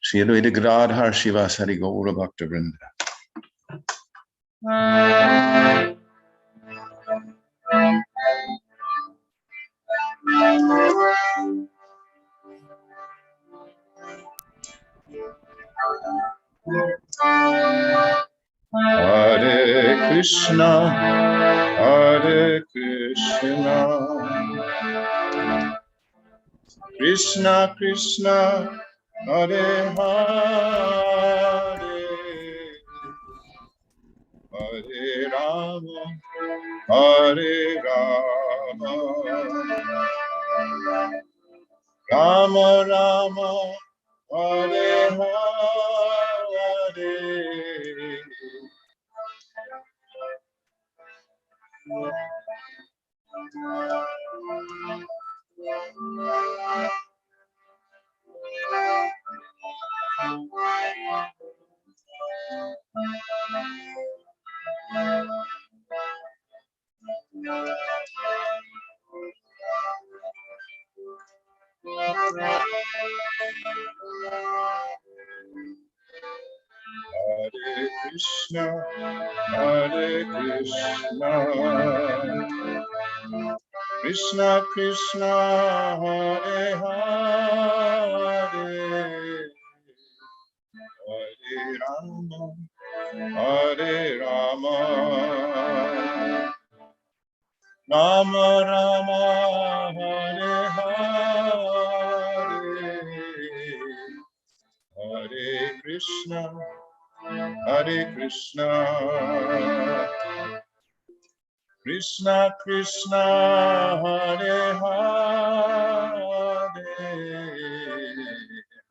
Shri Advaita Gadadhar Shivasari Gaura Bhakta Vrinda. Hare Krishna, Hare Krishna, Krishna Krishna, Hare Hare, Hare Rama, Hare Rama, Rama Rama, Hare Hare, Hare Krishna, Hare Krishna, Krishna Krishna, Hare Hare, Hare Rama, Hare Rama, Rama Rama, Hare Hare, Hare Krishna, Hare Krishna, Krishna Krishna, Hare Hare,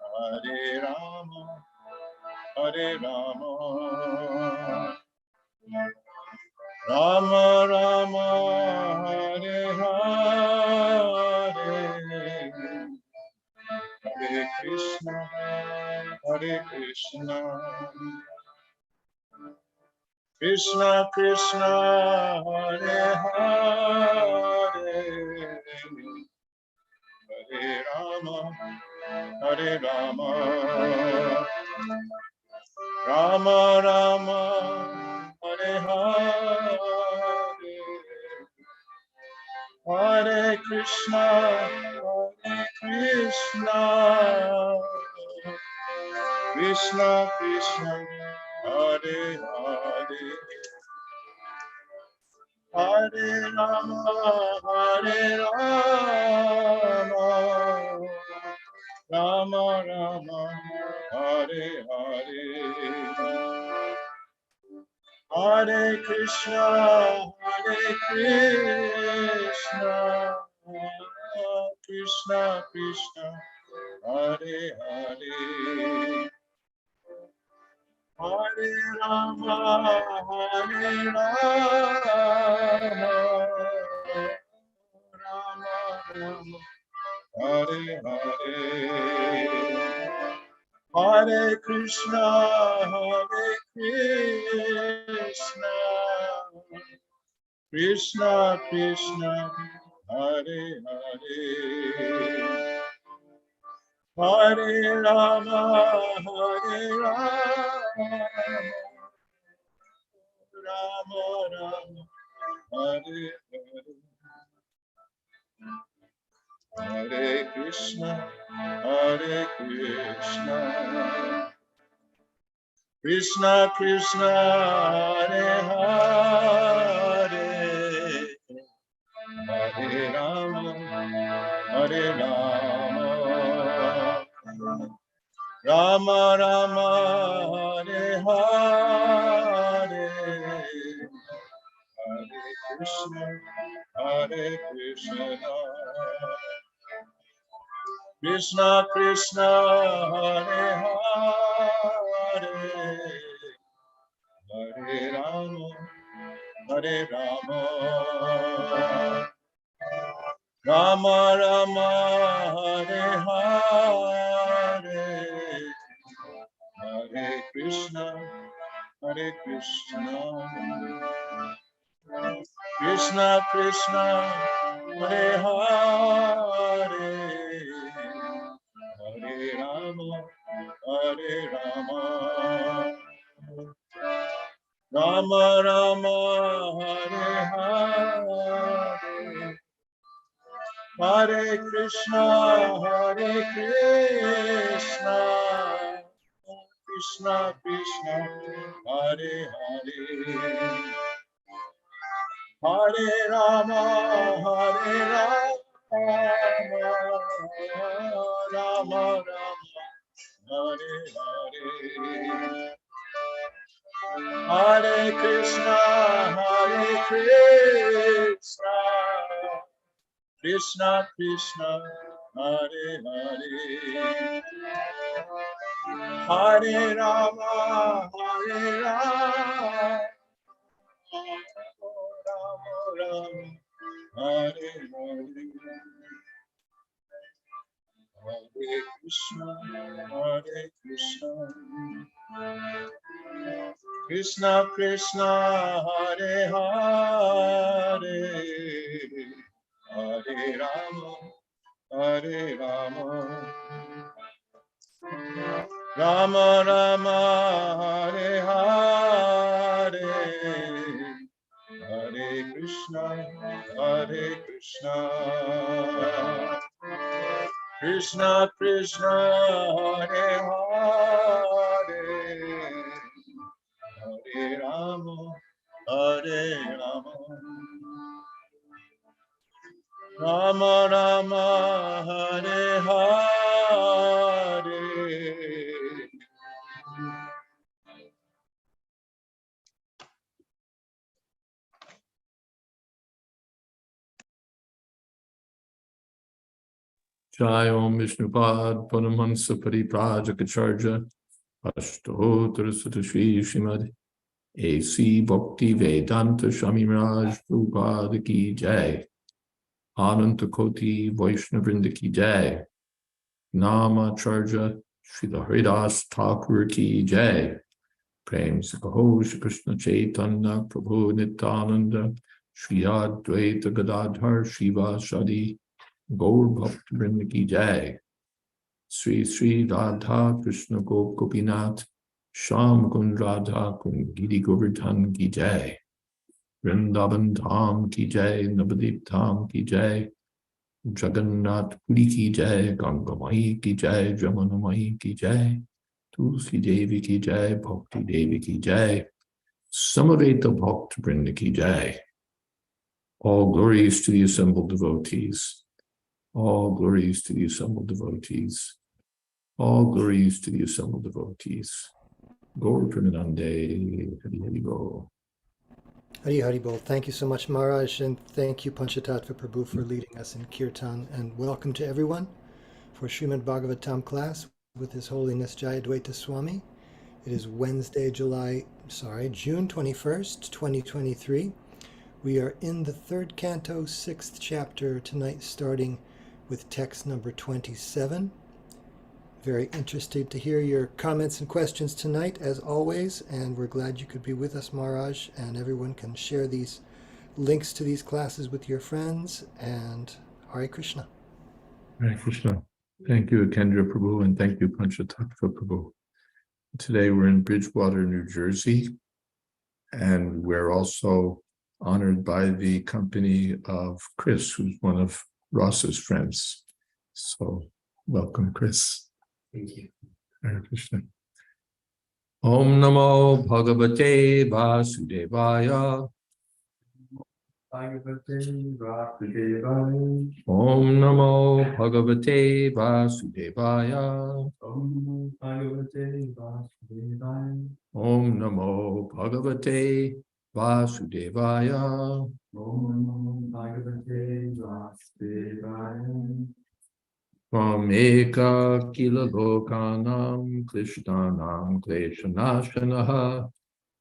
Hare Rama, Hare Rama, Rama Rama, Hare Hare, Hare Krishna, Hare Krishna, Krishna Krishna, Hare Hare, Hare Rama, Hare Rama, Rama Rama, Hare Hare, Hare Krishna, Hare Krishna, Krishna Krishna, Hare Hare, Hare Rama, Hare Rama, Rama Rama, Hare Hare, Hare Krishna, Hare Krishna, Krishna Krishna, Hare Hare, Hare Rama, Hare Rama, Rama Rama, Hare Hare, Hare Krishna, Hare Krishna, Krishna Krishna, Hare Hare, Hare Rama, Hare Rama, Rama Rama, Hare Hare, Hare Krishna, Hare Krishna, Krishna Krishna, Hare Hare, Hare Rama, Hare Rama, Rama Rama, Hare Hare, Hare Krishna, Hare Krishna, Krishna Krishna, Hare Hare, Hare Rama, Hare Rama, Rama Rama, Hare Hare, Hare Krishna, Hare Krishna, Krishna Krishna, Hare Hare, Hare Rama, Hare Rama, Rama Rama, Hare Hare, Hare Krishna, Krishna Krishna, Hare Hare, Hare Rama, Rama Rama, Hare Hare, Hare Krishna, Krishna Krishna, Hare Hare, Hare Rama, Rama Rama, Hare Hare, Hare Krishna, Krishna Krishna, Hare Hare, Hare Rama, Rama Rama, Hare Hare, Hare Krishna, Krishna Krishna, Hare Hare, Hare Rama, Rama Rama, Hare Hare. Jai Om Vishnupad Paramahansa Pariprajaka Ashtottara Sutashri Srimad A.C. Bhakti Vedanta Swami Maharaj Prabhupada Ki Jai, Ananta Koti Vaishnavrinda Ki Jai, Namacharya Srila Haridas Thakur Ki Jai, Prem Sikaho Shri Krishna Chaitanya Prabhu Nityananda Shri Advaita Gadadhar Shiva Shadi Gaur Bhakta Vrinda Ki Jai, Sri Sri Radha Krishna Gop Gopinath Sham Kund Radha Kund Giri Govardhan Ki Jai, Vrindavan Dham Ki Jai, Navadip Dham Ki Jai, Jagannath Puri Ki Jai, Ganga Mai Ki Jai, Jamuna Mai Ki Jai, Tulsi Devi Ki Jai, Bhakti Devi Ki Jai, Samaveta Bhakta Vrinda Ki Jai. All glories to the assembled devotees. All glories to the assembled devotees. All glories to the assembled devotees. Gaur Premanande, Hari Hari Bol. Hari Hari Bol. Thank you so much, Maharaj, and thank you, Panchatattva Prabhu, for leading us in Kirtan. And welcome to everyone for Srimad Bhagavatam class with His Holiness Jayadvaita Swami. It is Wednesday, June 21st, 2023. We are in the third canto, 6th chapter tonight, starting with text number 27. Very interested to hear your comments and questions tonight, as always, and we're glad you could be with us, Maharaj, and everyone can share these links to these classes with your friends, and Hare Krishna. Hare Krishna. Thank you, Kendra Prabhu, and thank you, Panchatattva Prabhu. Today we're in Bridgewater, New Jersey, and we're also honored by the company of Chris, who's one of Ross's friends. So welcome, Chris. Thank you. Hare Krishna. Om Namo Bhagavate Vasudevaya. Bhagavate Vasudevaya. Om Namo Bhagavate Vasudevaya. Om Namo Bhagavate Vasudevaya. Om Namo Bhagavate Vasudevaya. Om Namo Bhagavate Vasudevaya. From Eka Kila Lokanam Klishtanam Kleshanashanaha.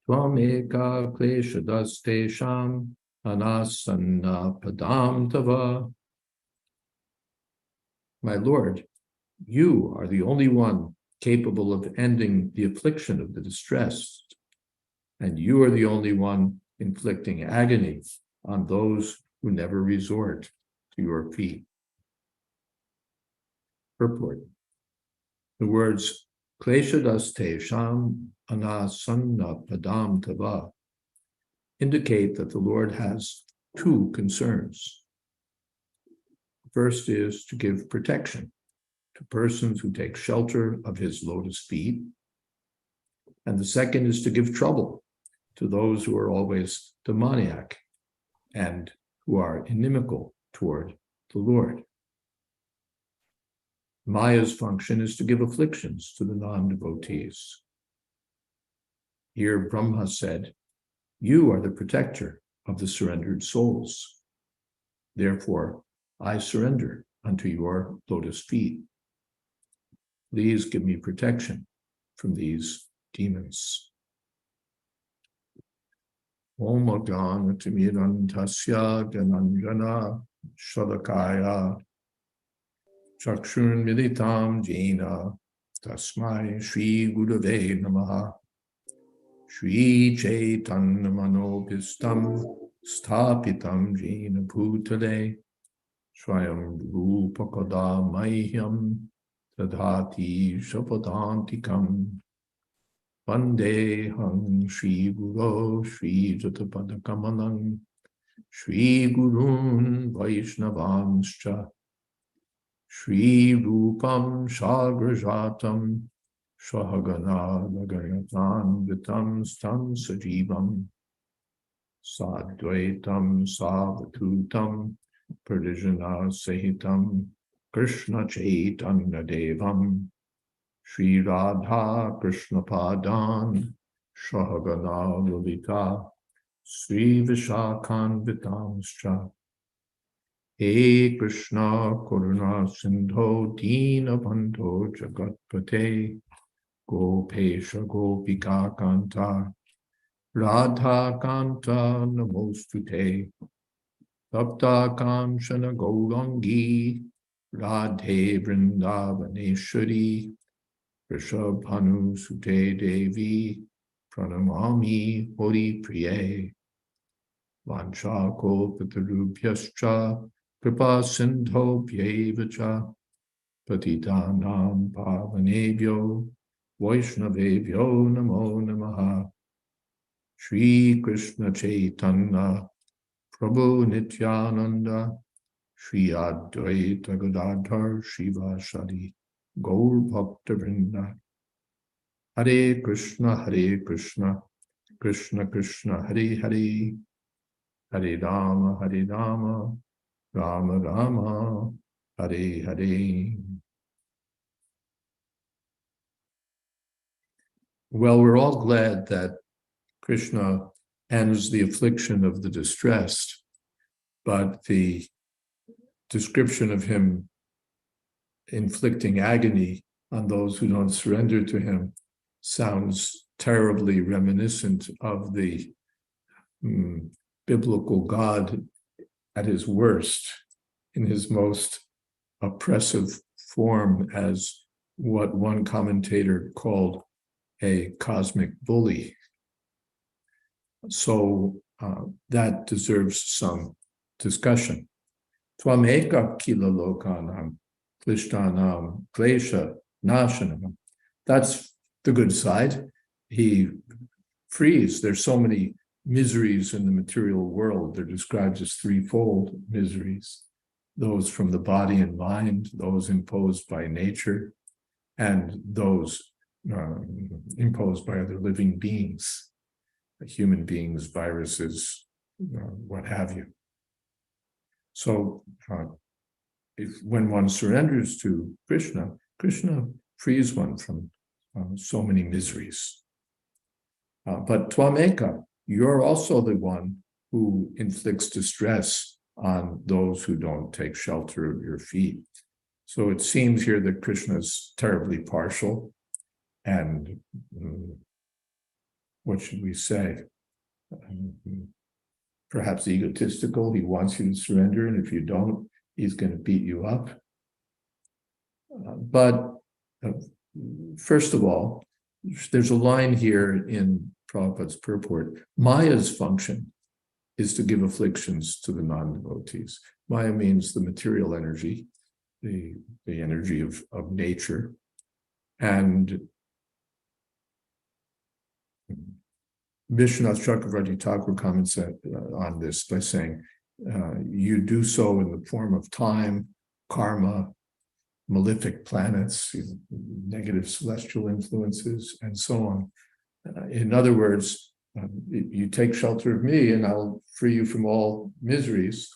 From Eka Kleshadastesham Anasanna Padam Tava. My Lord, you are the only one capable of ending the affliction of the distressed, and you are the only one inflicting agony on those who never resort to your feet. Purport. The words kleshadas tesham anasanna padam tava indicate that the Lord has two concerns. First is to give protection to persons who take shelter of his lotus feet. And the second is to give trouble to those who are always demoniac and who are inimical toward the Lord. Maya's function is to give afflictions to the non-devotees. Here Brahma said, "You are the protector of the surrendered souls. Therefore, I surrender unto your lotus feet. Please give me protection from these demons." Om Agyanatimirantasya Gananjana Shalakaya Chakshun Militam Jena Tasmai Shri Gurave Namaha Shri Chaitanya Manopistam Sthapitam Jena Bhutale Swayam Rupakada Mahyam Tadhati Shapadantikam Vandeham Shri Guru Shri Jatapadakamalam Shri Gurun Vaishnavanscha Shri Rupam Shagrajatam Shahagana Lagayatan Vitam Stam Sajivam Sadvaitam Savatutam Pradijana Sahitam Krishna Chaitanya Devam Shri Radha Krishna Padan Shahagana Lalita Sri Vishakhan Vitamscha He Krishna Karuna Sindho Dina Bandho Jagatpate Gopesha Gopika Kanta Radha Kanta Namostute Tapta Kamshana Gaurangi Radhe Vrindavaneshwari Rishabhanu Sute Devi Pranamami Hori Priye Vanchako Pitarubhyascha Kripa Sindho Pyevacha Patitanam Pavanebhyo Vaishnavebhyo Namo Namaha Shri Krishna Chaitanya Prabhu Nityananda Shri Advaita Gadadhar Shiva Shadi Gaur Bhakta Vrinda Hare Krishna Krishna Krishna Hare Hare Hare Rama Rama Rama Hare Hare. Well, we're all glad that Krishna ends the affliction of the distressed, but the description of him inflicting agony on those who don't surrender to him sounds terribly reminiscent of the biblical God at his worst, in his most oppressive form, as what one commentator called a cosmic bully. So that deserves some discussion. Twameka kila lokanam klishtanam klesha nashanam. That's the good side. He frees. There's so many miseries in the material world. They're described as threefold miseries: those from the body and mind, those imposed by nature, and those imposed by other living beings, human beings, viruses, what have you. So when one surrenders to Krishna, Krishna frees one from so many miseries. But Twameka, you're also the one who inflicts distress on those who don't take shelter of your feet. So it seems here that Krishna is terribly partial and, what should we say, perhaps egotistical. He wants you to surrender, and if you don't, he's going to beat you up. But first of all, there's a line here in Prabhupada's purport. Maya's function is to give afflictions to the non-devotees. Maya means the material energy, the energy of nature. And Vishwanath Chakravarti Thakur comments on this by saying, you do so in the form of time, karma, malefic planets, negative celestial influences, and so on. In other words, you take shelter of me and I'll free you from all miseries,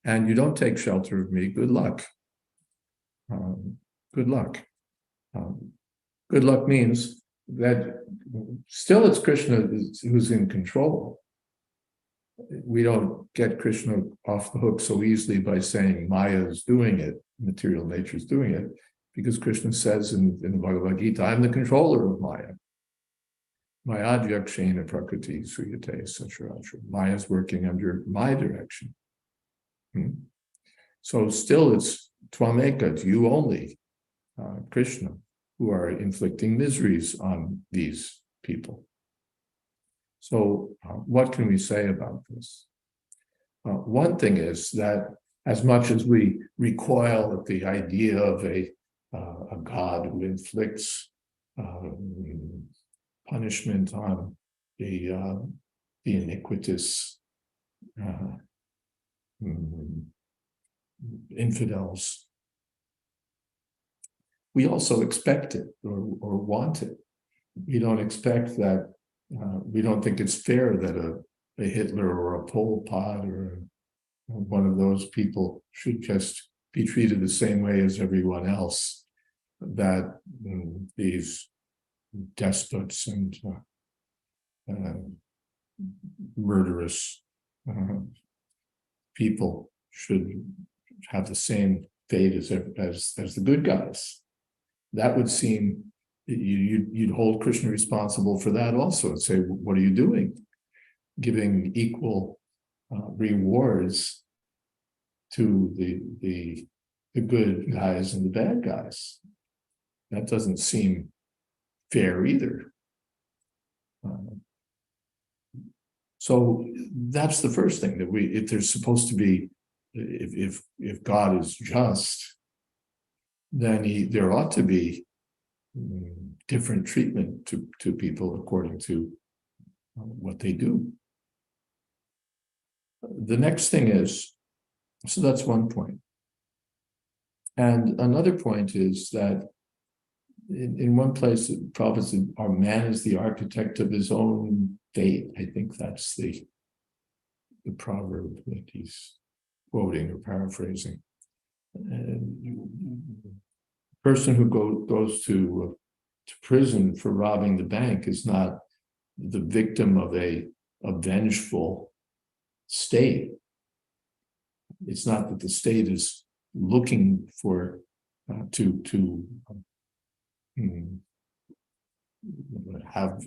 and you don't take shelter of me, good luck. Good luck. Good luck means that still it's Krishna who's in control. We don't get Krishna off the hook so easily by saying Maya is doing it, material nature is doing it, because Krishna says in the Bhagavad Gita, I'm the controller of Maya. Maya Jakshena Prakriti Suyate etc. Maya is working under my direction. So still it's Tvameka, it's you only, Krishna, who are inflicting miseries on these people. So what can we say about this? One thing is that as much as we recoil at the idea of a God who inflicts punishment on the iniquitous infidels, we also expect it or want it. We don't expect that, we don't think it's fair that a Hitler or a Pol Pot or one of those people should just be treated the same way as everyone else, that these despots and murderous people should have the same fate as the good guys. That would seem, you'd hold Krishna responsible for that also and say, what are you doing? Giving equal rewards to the good guys and the bad guys. That doesn't seem fair either. So that's the first thing, that if there's supposed to be, if God is just, then there ought to be different treatment to people according to what they do. The next thing is, so that's one point. And another point is that in one place, the Prabhupada said, our man is the architect of his own fate. I think that's the proverb that he's quoting or paraphrasing. And person who goes to prison for robbing the bank is not the victim of a vengeful state. It's not that the state is looking for to have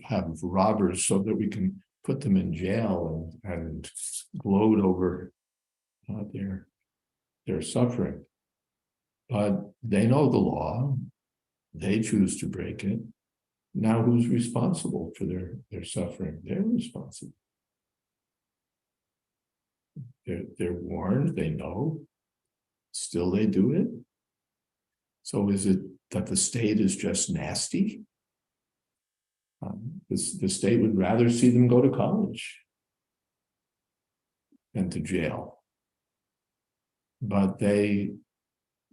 robbers so that we can put them in jail and gloat over their suffering. But they know the law, they choose to break it. Now who's responsible for their suffering? They're responsible. They're warned, they know, still they do it. So is it that the state is just nasty? The state would rather see them go to college than to jail. But they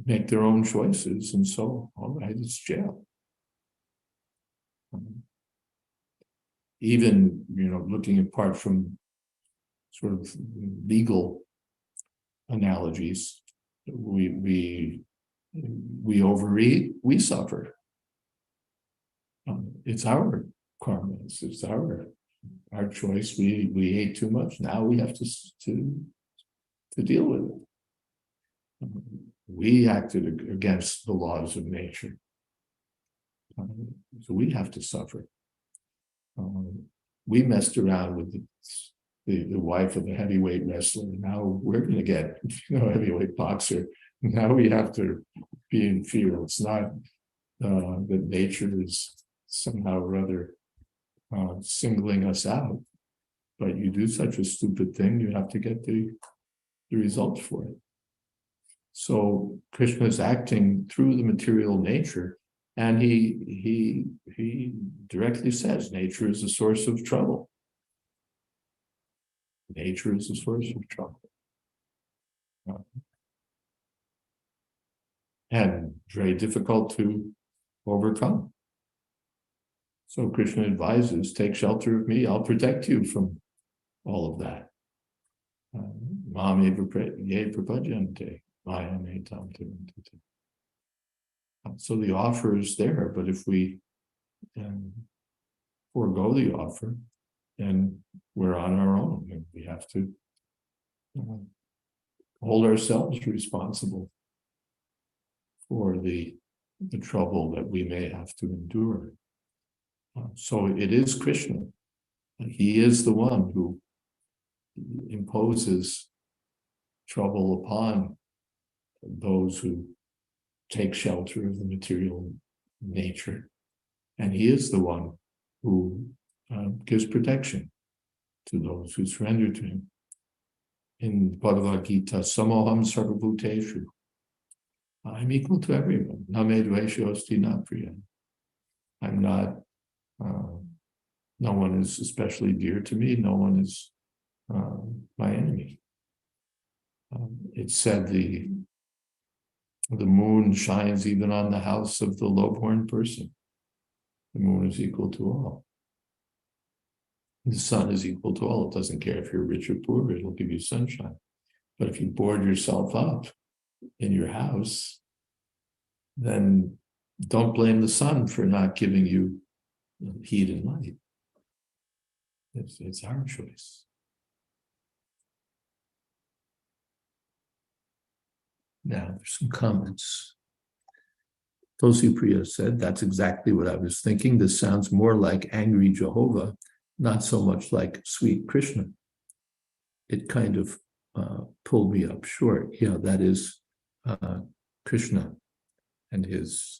make their own choices, and so, all right, it's jail. Even, looking apart from sort of legal analogies, we overeat, we suffer. It's our karma. It's our choice. We ate too much. Now we have to deal with it. We acted against the laws of nature, so we have to suffer. We messed around with the wife of the heavyweight wrestler. Now we're going to get a heavyweight boxer. Now we have to be in fear. It's not that nature is somehow or other singling us out, but you do such a stupid thing, you have to get the results for it. So Krishna is acting through the material nature And he directly says nature is a source of trouble. Nature is a source of trouble. And very difficult to overcome. So Krishna advises, take shelter of me, I'll protect you from all of that. Mam eva prapajante, mayam etam tivantate. So the offer is there, but if we forego the offer, then we're on our own. And we have to hold ourselves responsible for the trouble that we may have to endure. So it is Krishna. He is the one who imposes trouble upon those who take shelter of the material nature. And he is the one who gives protection to those who surrender to him. In Bhagavad Gita, Samoham Sarvabhuteshu. I'm equal to everyone. Name dveshosti na priya. I'm not, no one is especially dear to me. No one is my enemy. It said the moon shines even on the house of the low-born person. The moon is equal to all. The sun is equal to all. It doesn't care if you're rich or poor, it'll give you sunshine. But if you board yourself up in your house, then don't blame the sun for not giving you heat and light. It's our choice. Now, there's some comments. Tosi Priya said, that's exactly what I was thinking. This sounds more like angry Jehovah, not so much like sweet Krishna. It kind of pulled me up short. Yeah, that is Krishna. And his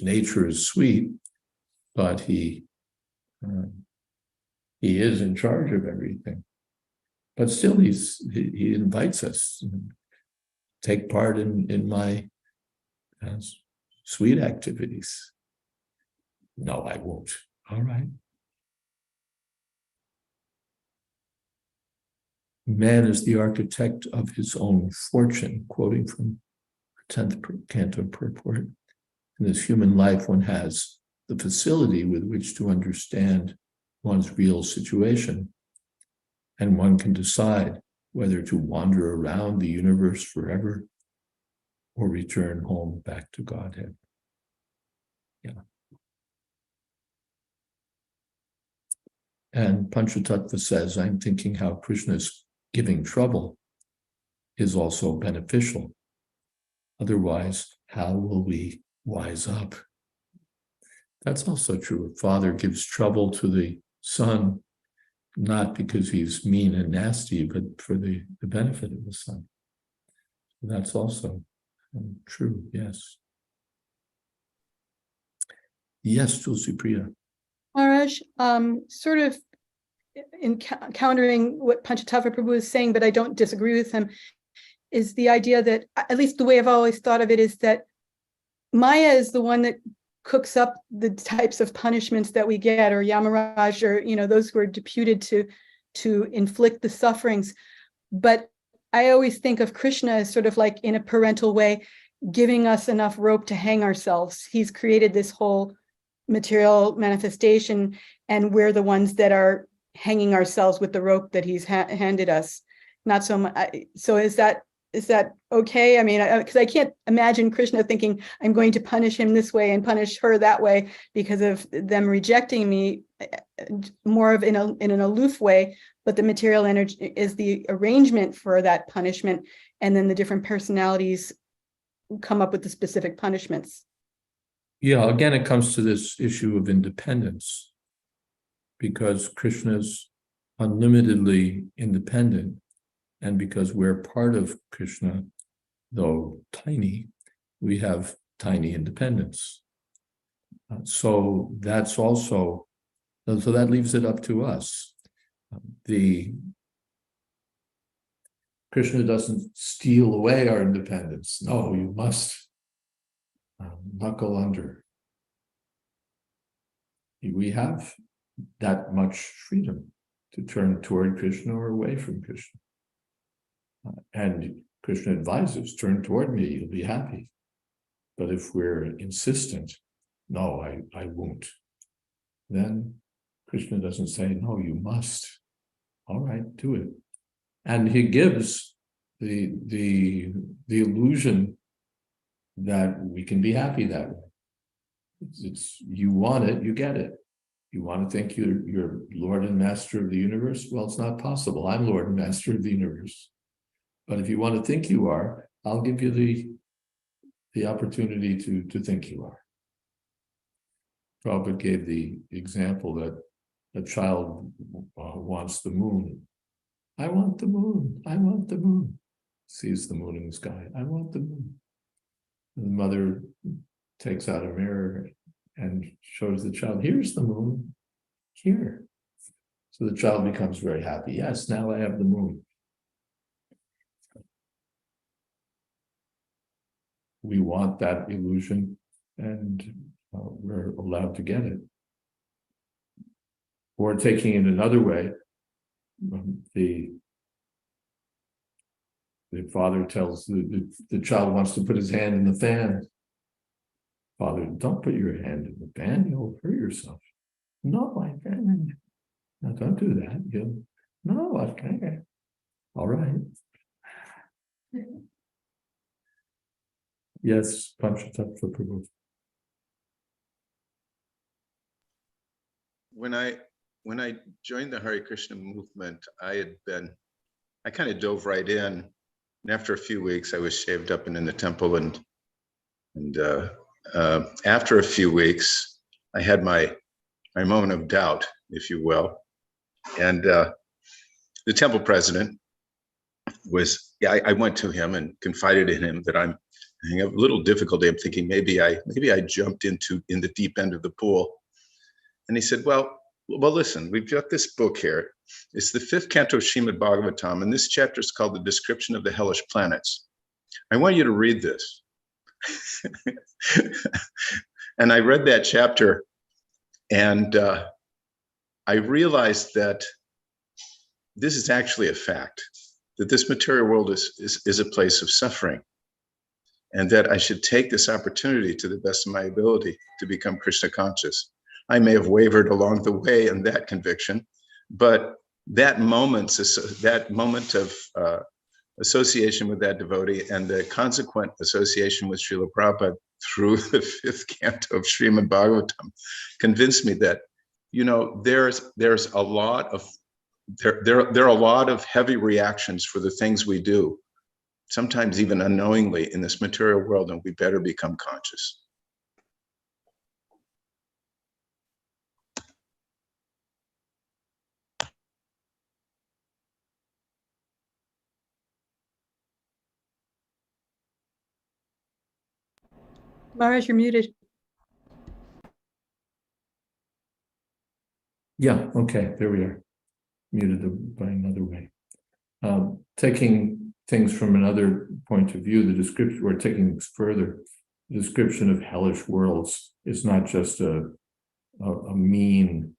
nature is sweet, but he is in charge of everything. But still, he invites us. Take part in my sweet activities. No, I won't. All right. Man is the architect of his own fortune, quoting from the 10th canto purport. In this human life, one has the facility with which to understand one's real situation, and one can decide whether to wander around the universe forever or return home back to Godhead. Yeah. And Panchatattva says, I'm thinking how Krishna's giving trouble is also beneficial. Otherwise, how will we wise up? That's also true. A father gives trouble to the son, not because he's mean and nasty, but for the benefit of the son. That's also true, yes. Yes, Tulsi Priya. Maharaj, sort of countering what Panchatattva Prabhu is saying, but I don't disagree with him, is the idea that, at least the way I've always thought of it, is that Maya is the one that cooks up the types of punishments that we get, or Yamaraj, or those who are deputed to inflict the sufferings. But I always think of Krishna as sort of like, in a parental way, giving us enough rope to hang ourselves. He's created this whole material manifestation, and we're the ones that are hanging ourselves with the rope that he's handed us. Not so much. So is that okay? I mean, because I can't imagine Krishna thinking, I'm going to punish him this way and punish her that way because of them rejecting me, more of in an aloof way. But the material energy is the arrangement for that punishment, and then the different personalities come up with the specific punishments. Yeah, again, it comes to this issue of independence, because Krishna's unlimitedly independent, and because we're part of Krishna, though tiny, we have tiny independence. So that's also, so that leaves it up to us. Krishna doesn't steal away our independence. No, you must knuckle under we have that much freedom to turn toward Krishna or away from Krishna. And Krishna advises, turn toward me, you'll be happy. But if we're insistent, no, I won't, then Krishna doesn't say, no, you must. All right, do it. And he gives the illusion that we can be happy that way. It's you want it, you get it. You want to think you're Lord and Master of the universe? Well, it's not possible. I'm Lord and Master of the universe. But if you want to think you are, I'll give you the opportunity to think you are. Prabhupada gave the example that a child wants the moon. I want the moon. I want the moon. Sees the moon in the sky. I want the moon. And the mother takes out a mirror and shows the child, here's the moon. Here. So the child becomes very happy. Yes, now I have the moon. We want that illusion, and we're allowed to get it. Or taking it another way, the father tells the child wants to put his hand in the fan. Father, don't put your hand in the fan, you'll hurt yourself. No, I can't. No, don't do that. No, I can't. All right. Yes, Panchatattva Prabhu. When I joined the Hare Krishna movement, I kind of dove right in. And after a few weeks, I was shaved up and in the temple. And after a few weeks, I had my moment of doubt, if you will. And the temple president I went to him and confided in him that I'm having a little difficulty. I'm thinking maybe I jumped in the deep end of the pool. And he said, well, listen, we've got this book here. It's the 5th canto of Srimad Bhagavatam, and this chapter is called The Description of the Hellish Planets. I want you to read this. And I read that chapter, and I realized that this is actually a fact, that this material world is a place of suffering, and that I should take this opportunity to the best of my ability to become Krishna conscious. I may have wavered along the way in that conviction, but that moment of association with that devotee and the consequent association with Srila Prabhupada through the 5th canto of Srimad Bhagavatam convinced me that, there's a lot of there are a lot of heavy reactions for the things we do, sometimes even unknowingly, in this material world, and we better become conscious. Maharaj, you're muted. Yeah, okay, there we are. Muted by another way. Taking things from another point of view, the description, or taking things further, the description of hellish worlds is not just a mean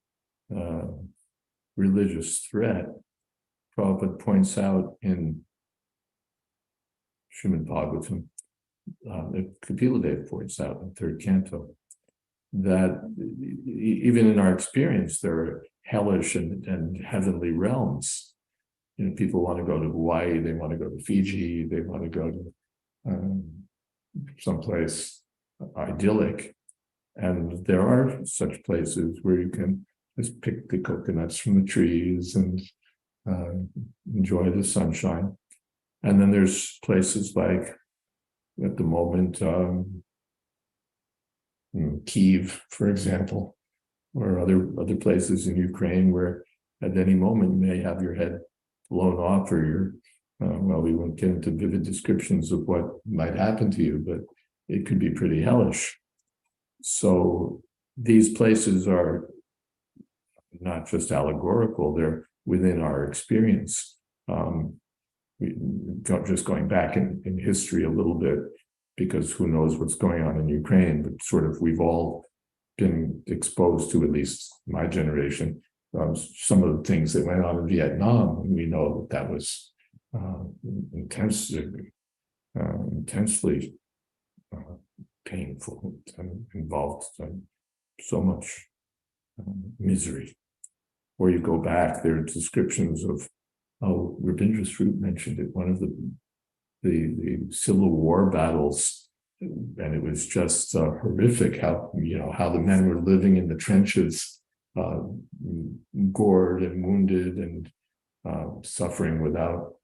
religious threat. Prabhupada points out in Srimad Bhagavatam, Kapila Dev points out in 3rd canto, that even in our experience, there are hellish and heavenly realms. People want to go to Hawaii, they want to go to Fiji, they want to go to someplace idyllic. And there are such places where you can just pick the coconuts from the trees and enjoy the sunshine. And then there's places like, at the moment, Kyiv, for example, or other places in Ukraine where at any moment you may have your head blown off, or your we won't get into vivid descriptions of what might happen to you, but it could be pretty hellish. So these places are not just allegorical, they're within our experience. Just going back in history a little bit, because who knows what's going on in Ukraine, but sort of we've all been exposed to, at least my generation, some of the things that went on in Vietnam. And we know that was intensely painful and involved so much misery. Or you go back, there are descriptions of, Rabindra's Fruit mentioned it, one of the Civil War battles, and it was just horrific how the men were living in the trenches, gored and wounded and suffering without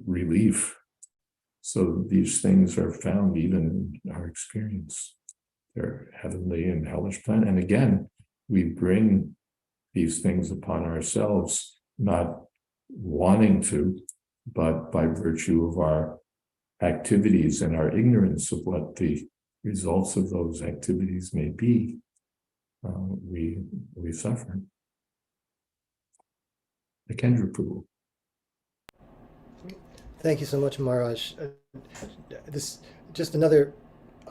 relief. So these things are found even in our experience. They're heavenly and hellish plan. And again, we bring these things upon ourselves, not wanting to, but by virtue of our activities and our ignorance of what the results of those activities may be, we suffer. The Kendra Prabhu. Thank you so much, Maharaj. This just another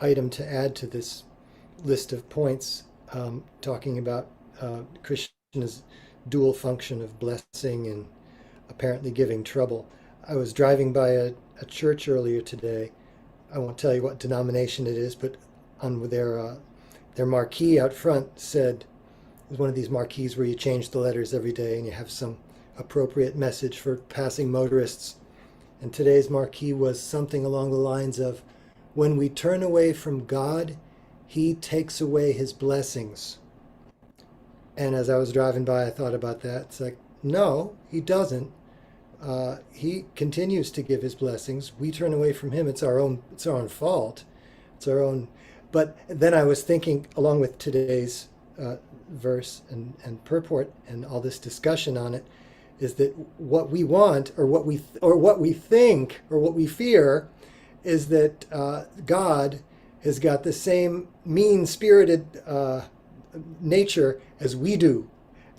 item to add to this list of points, talking about Krishna's dual function of blessing and apparently giving trouble. I was driving by a church earlier today. I won't tell you what denomination it is, but on their marquee out front said, it was one of these marquees where you change the letters every day and you have some appropriate message for passing motorists. And today's marquee was something along the lines of, when we turn away from God, He takes away His blessings. And as I was driving by, I thought about that. It's like, no, He doesn't. He continues to give His blessings. We turn away from Him. It's our own fault. It's our own. But then I was thinking, along with today's verse and purport and all this discussion on it, is that what we want, or what we think, or what we fear, is that God has got the same mean-spirited nature as we do,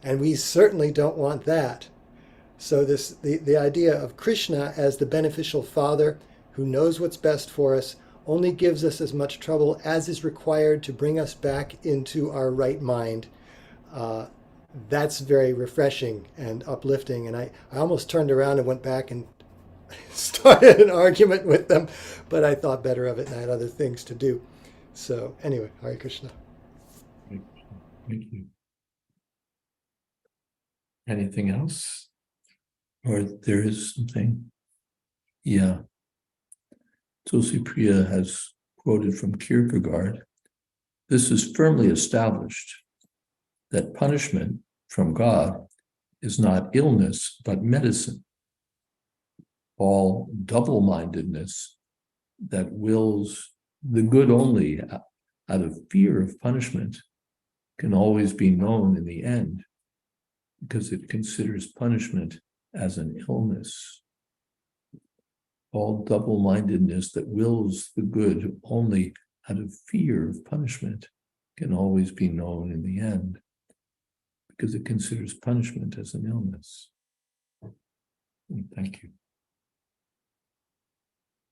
and we certainly don't want that. So the idea of Krishna as the beneficial father who knows what's best for us only gives us as much trouble as is required to bring us back into our right mind. That's very refreshing and uplifting. And I almost turned around and went back and started an argument with them, but I thought better of it and I had other things to do. So anyway, Hare Krishna. Thank you. Anything else? Or there is something? Yeah. Tulsi Priya has quoted from Kierkegaard, "This is firmly established, that punishment from God is not illness, but medicine. All double-mindedness that wills the good only out of fear of punishment can always be known in the end, because it considers punishment as an illness. All double-mindedness that wills the good only out of fear of punishment can always be known in the end, because it considers punishment as an illness." Thank you.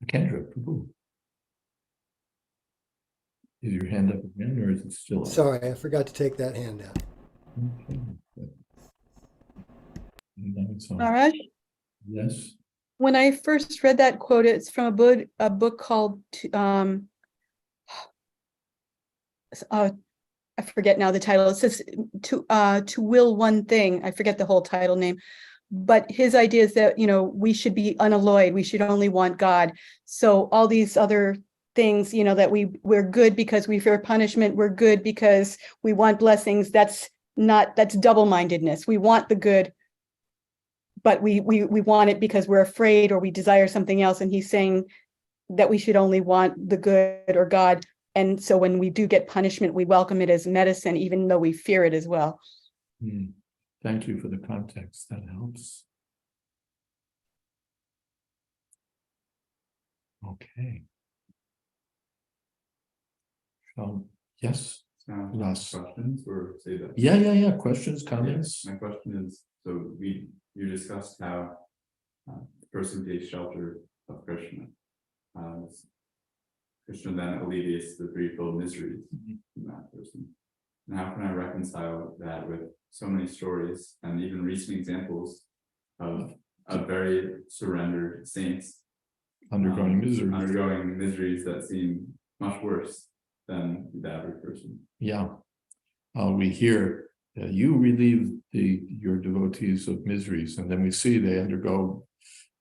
Kendra Prabhu. Is your hand up again, or is it still up? Sorry, I forgot to take that hand out. Okay. Maharaj, Yes. when I first read that quote, it's from a book called I forget now the title. It says to will one thing. I forget the whole title name, but his idea is that, we should be unalloyed. We should only want God. So all these other things, that we're good because we fear punishment. We're good because we want blessings. That's double-mindedness. We want the good, but we want it because we're afraid or we desire something else. And he's saying that we should only want the good or God. And so when we do get punishment, we welcome it as medicine, even though we fear it as well. Thank you for the context. That helps. Okay. Yes. Last Questions or say that? Yeah. Questions, comments? My question is, so you discussed how the person takes shelter of Krishna. Krishna then alleviates the threefold miseries in that person. And how can I reconcile that with so many stories and even recent examples of very surrendered saints Undergoing misery. undergoing miseries that seem much worse than the average person? Yeah. We hear you relieve your devotees of miseries, and then we see they undergo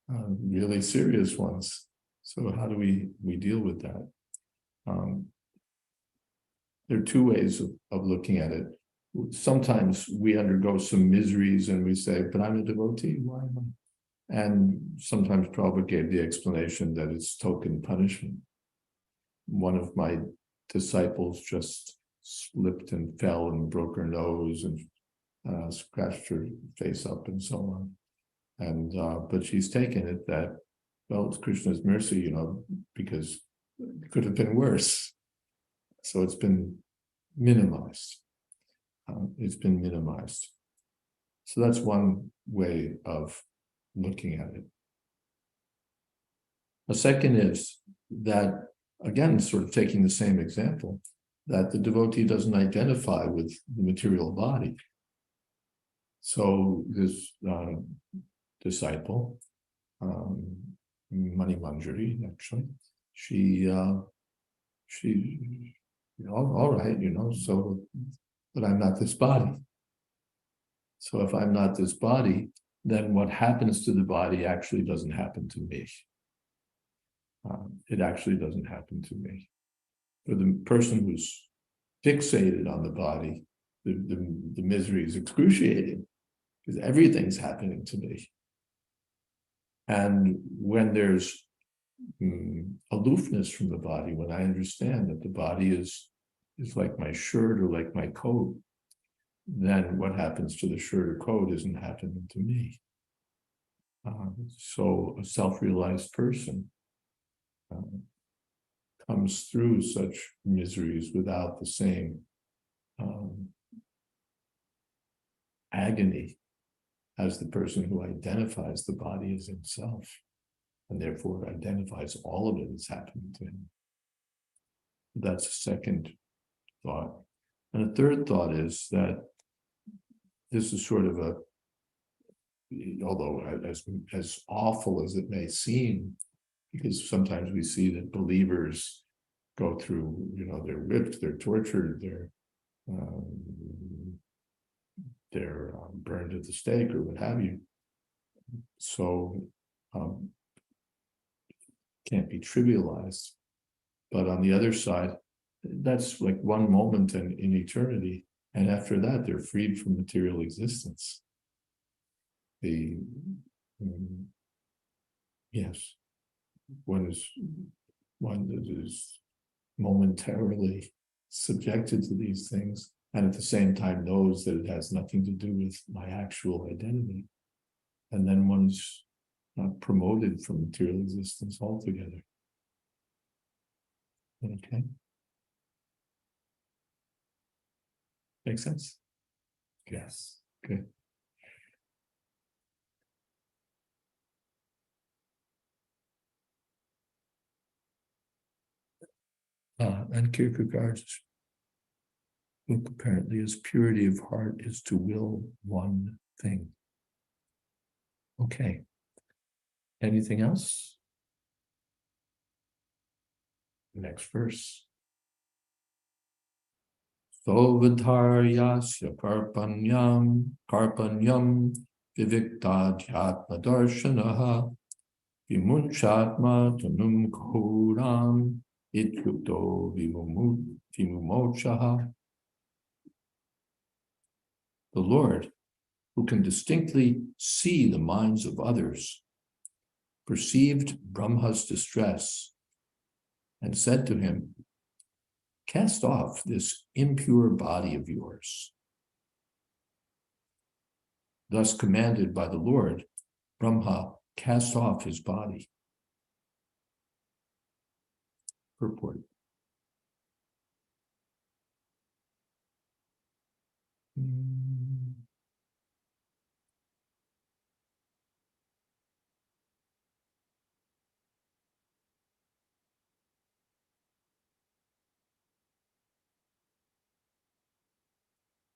really serious ones. So how do we deal with that? There are two ways of looking at it. Sometimes we undergo some miseries and we say, but I'm a devotee, why am I? And sometimes Prabhupada gave the explanation that it's token punishment. One of my disciples just slipped and fell and broke her nose and scratched her face up and so on. And but she's taken it that, well, it's Krishna's mercy, because it could have been worse. So it's been minimized. It's been minimized. So that's one way of looking at it. A second is that, again, sort of taking the same example, that the devotee doesn't identify with the material body. So this disciple, Mani Manjari, actually, she all right, so, but I'm not this body. So if I'm not this body, then what happens to the body actually doesn't happen to me. It actually doesn't happen to me. For the person who's fixated on the body, the misery is excruciating because everything's happening to me. And when there's aloofness from the body, when I understand that the body is like my shirt or like my coat, then what happens to the shirt or coat isn't happening to me. So a self-realized person comes through such miseries without the same agony as the person who identifies the body as himself, and therefore identifies all of it as happening to him. That's a second thought. And a third thought is that this is sort of although as awful as it may seem, because sometimes we see that believers go through, they're whipped, they're tortured, they're burned at the stake or what have you. So can't be trivialized. But on the other side, that's like one moment in eternity. And after that, they're freed from material existence. Yes, one that is momentarily subjected to these things, and at the same time knows that it has nothing to do with my actual identity. And then one's promoted from material existence altogether. Okay. Make sense? Yes. Good. And Kierkegaard's book apparently is purity of heart is to will one thing. Okay. Anything else? Next verse. Sovadharyasya karpanyam viviktadhyatma darshanaha vimunchatma tanum kuram ityukto vimumokshaha. The Lord, who can distinctly see the minds of others, perceived Brahma's distress and said to him, "Cast off this impure body of yours." Thus commanded by the Lord, Brahma cast off his body. Purport.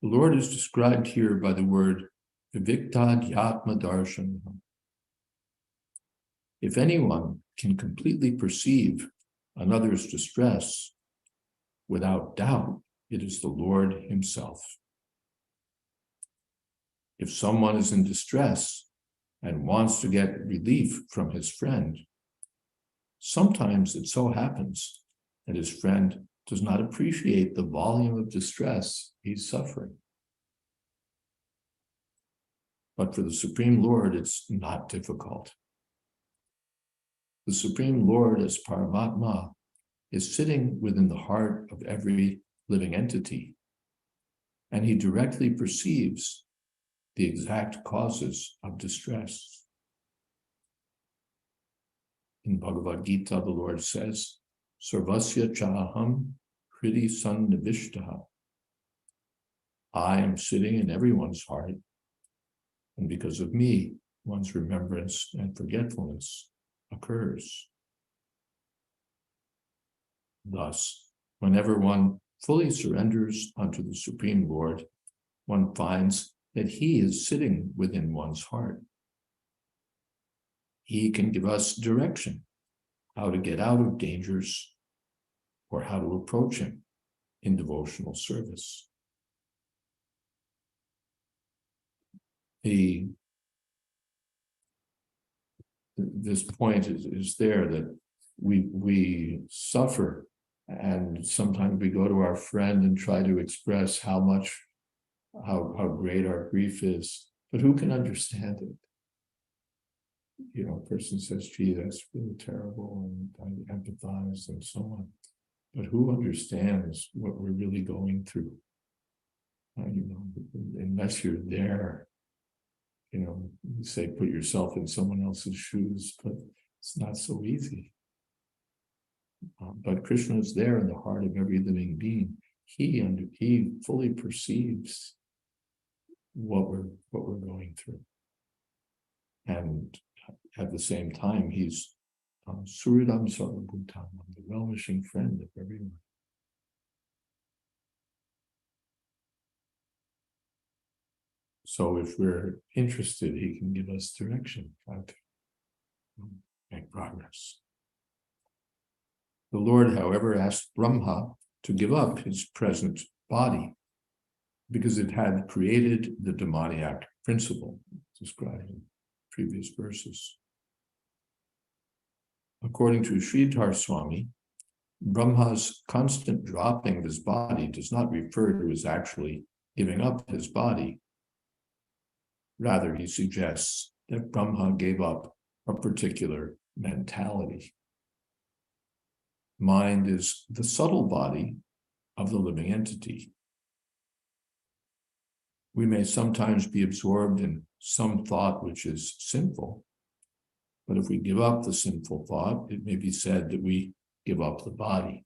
The Lord is described here by the word viviktad yatma darshan. If anyone can completely perceive another's distress, without doubt, it is the Lord himself. If someone is in distress and wants to get relief from his friend, sometimes it so happens that his friend does not appreciate the volume of distress he's suffering. But for the Supreme Lord, it's not difficult. The Supreme Lord, as Paramatma, is sitting within the heart of every living entity, and he directly perceives the exact causes of distress. In Bhagavad Gita, the Lord says, Sarvasya chaham hridi sannivishtaha. I am sitting in everyone's heart, and because of me, one's remembrance and forgetfulness occurs. Thus, whenever one fully surrenders unto the Supreme Lord, one finds that he is sitting within one's heart. He can give us direction, how to get out of dangers, or how to approach him in devotional service. This point is there that we suffer, and sometimes we go to our friend and try to express how great our grief is, but who can understand it? You know, a person says, gee, that's really terrible, and I empathize and so on. But who understands what we're really going through? Unless you're there, you say, put yourself in someone else's shoes, but it's not so easy. But Krishna is there in the heart of every living being. He fully perceives what we're going through, and at the same time, he's Suridam Sarvabhutam, the well-wishing friend of everyone. So if we're interested, he can give us direction how to make progress. The Lord, however, asked Brahma to give up his present body because it had created the demoniac principle described in previous verses. According to Jayadvaita Swami, Brahma's constant dropping of his body does not refer to his actually giving up his body. Rather, he suggests that Brahma gave up a particular mentality. Mind is the subtle body of the living entity. We may sometimes be absorbed in some thought which is sinful, but if we give up the sinful thought, it may be said that we give up the body.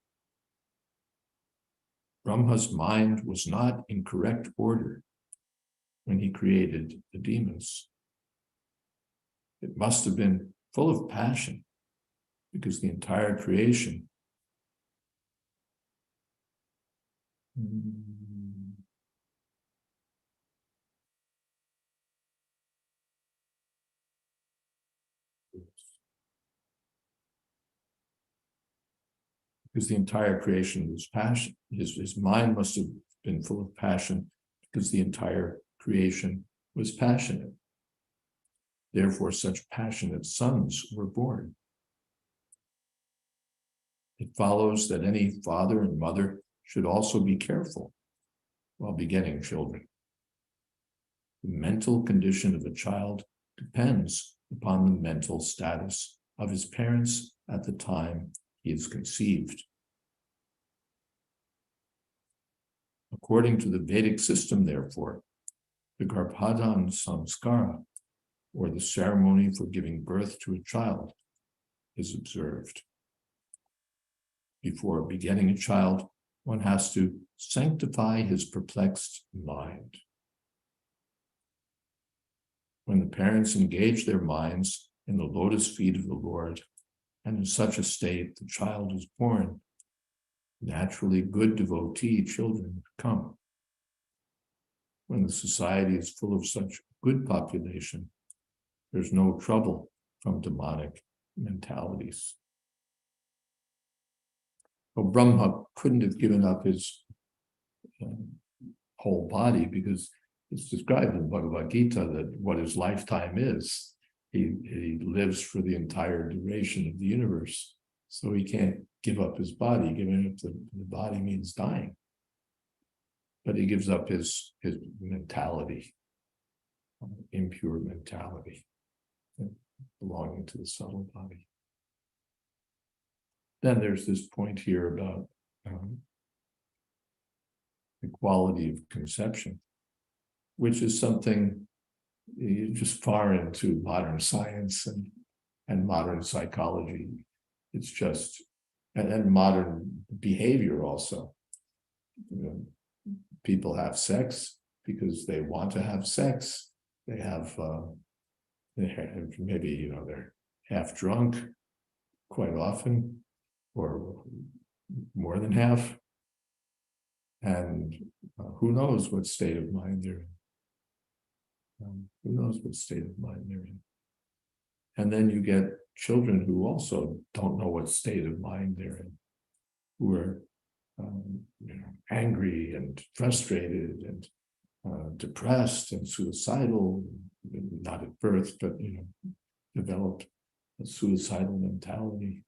Brahma's mind was not in correct order when he created the demons. It must have been full of passion, because the entire creation was passion. His mind must have been full of passion because the entire creation was passionate. Therefore, such passionate sons were born. It follows that any father and mother should also be careful while begetting children. The mental condition of a child depends upon the mental status of his parents at the time he is conceived. According to the Vedic system, therefore, the Garbhadan Samskara, or the ceremony for giving birth to a child, is observed. Before begetting a child, one has to sanctify his perplexed mind. When the parents engage their minds in the lotus feet of the Lord, and in such a state the child is born, naturally good devotee children come. when the society is full of such good population, there's no trouble from demonic mentalities. Well, Brahma couldn't have given up his whole body, because it's described in Bhagavad Gita that what his lifetime is. He lives for the entire duration of the universe. So he can't give up his body. Giving up the body means dying. But he gives up his mentality, impure mentality, belonging to the subtle body. Then there's this point here about equality of conception, which is something just foreign to modern science and modern psychology. It's just, and modern behavior also. People have sex because they want to have sex. They have maybe, they're half drunk quite often, or more than half. And who knows what state of mind they're in. Who knows what state of mind they're in. And then you get children who also don't know what state of mind they're in, who are angry and frustrated and depressed and suicidal, not at birth, but developed a suicidal mentality,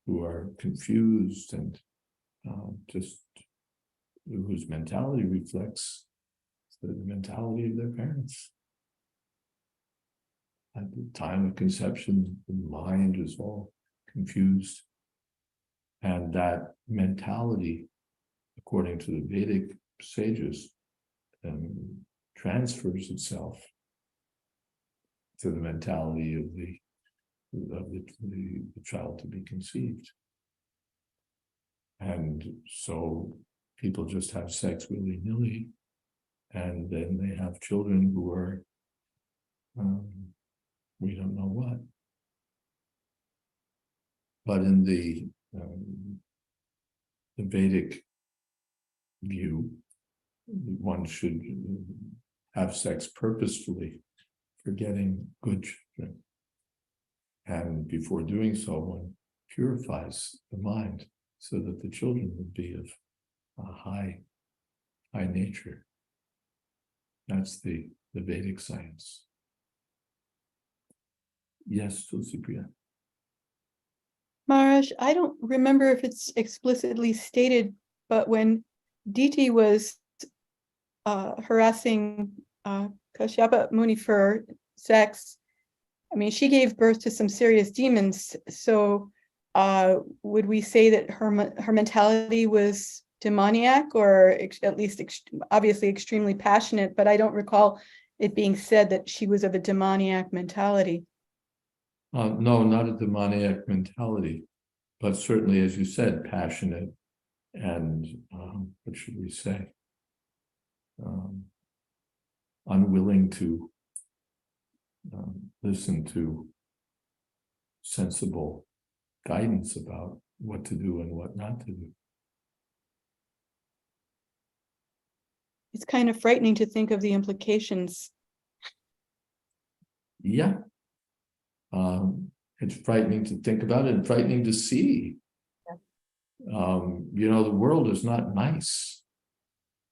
who are confused and just whose mentality reflects the mentality of their parents. At the time of conception, the mind is all confused. And that mentality, according to the Vedic sages, transfers itself to the mentality of the child to be conceived. And so people just have sex willy-nilly, and then they have children who are, we don't know what. But in the Vedic view, one should have sex purposefully for getting good children. And before doing so, one purifies the mind so that the children would be of a high nature. That's the Vedic science. Yes, Tulsipriya. Maharaj, I don't remember if it's explicitly stated, but when Diti was harassing Kashyapa Muni for sex, I mean, she gave birth to some serious demons. So would we say that her mentality was demoniac, or at least obviously extremely passionate, but I don't recall it being said that she was of a demoniac mentality. No, not a demoniac mentality, but certainly, as you said, passionate and, what should we say, unwilling to listen to sensible guidance about what to do and what not to do. It's kind of frightening to think of the implications. Yeah. It's frightening to think about it and frightening to see. Yeah. The world is not nice.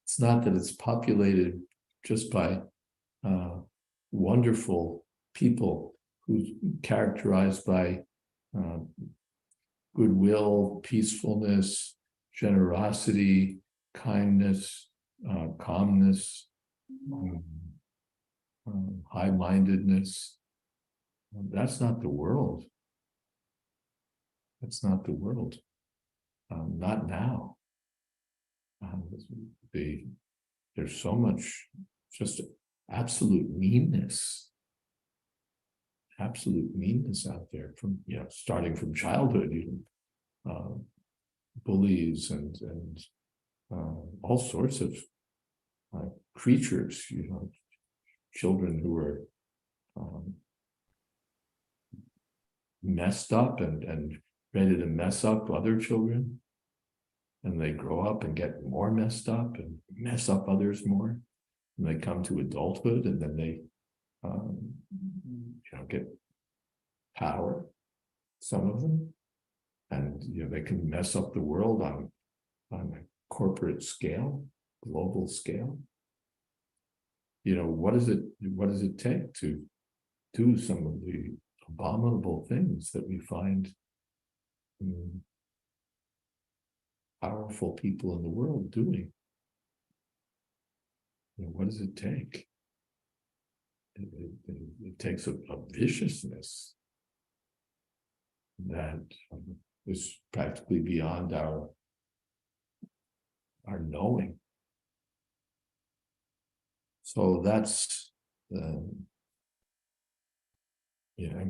It's not that it's populated just by wonderful people who's characterized by goodwill, peacefulness, generosity, kindness, calmness, high-mindedness. That's not the world. That's not the world. Not now. There's so much just absolute meanness out there, from starting from childhood, bullies and all sorts of creatures, children who are messed up and ready to mess up other children, and they grow up and get more messed up and mess up others more. And they come to adulthood, and then they, get power. Some of them, and they can mess up the world on a corporate scale, global scale. What does it take to do some of the abominable things that we find powerful people in the world doing? What does it take? It takes a viciousness that is practically beyond our knowing. So that's and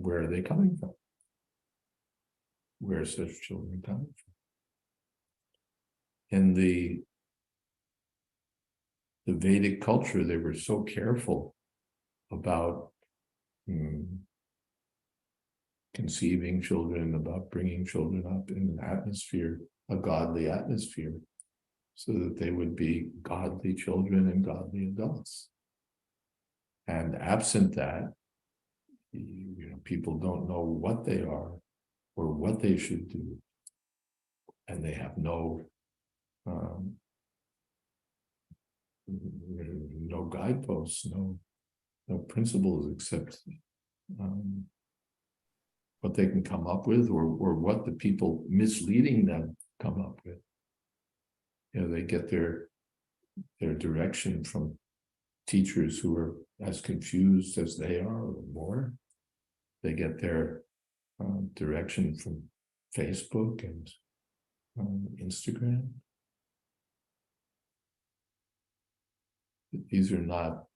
where are they coming from? Where are such children coming from? In the Vedic culture, they were so careful about conceiving children, about bringing children up in an atmosphere, a godly atmosphere, so that they would be godly children and godly adults. And absent that, people don't know what they are or what they should do, and they have no guideposts, no principles, except what they can come up with, or what the people misleading them come up with. They get their direction from teachers who are as confused as they are or more. They get their direction from Facebook and Instagram. These are not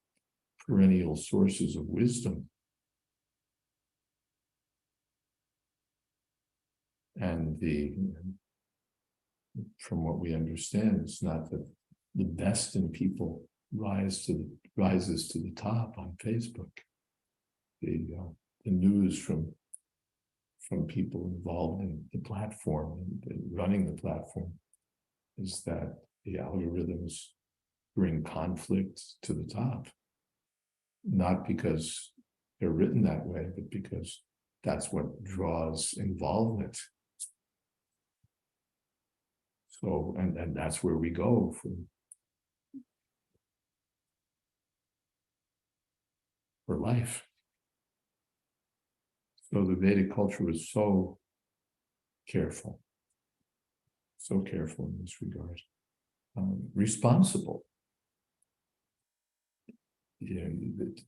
perennial sources of wisdom. And from what we understand, it's not that the best in people rises to the top on Facebook. The news from people involved in the platform and running the platform is that the algorithms bring conflict to the top, not because they're written that way, but because that's what draws involvement. So, and that's where we go for life. So the Vedic culture was so careful in this regard, responsible. That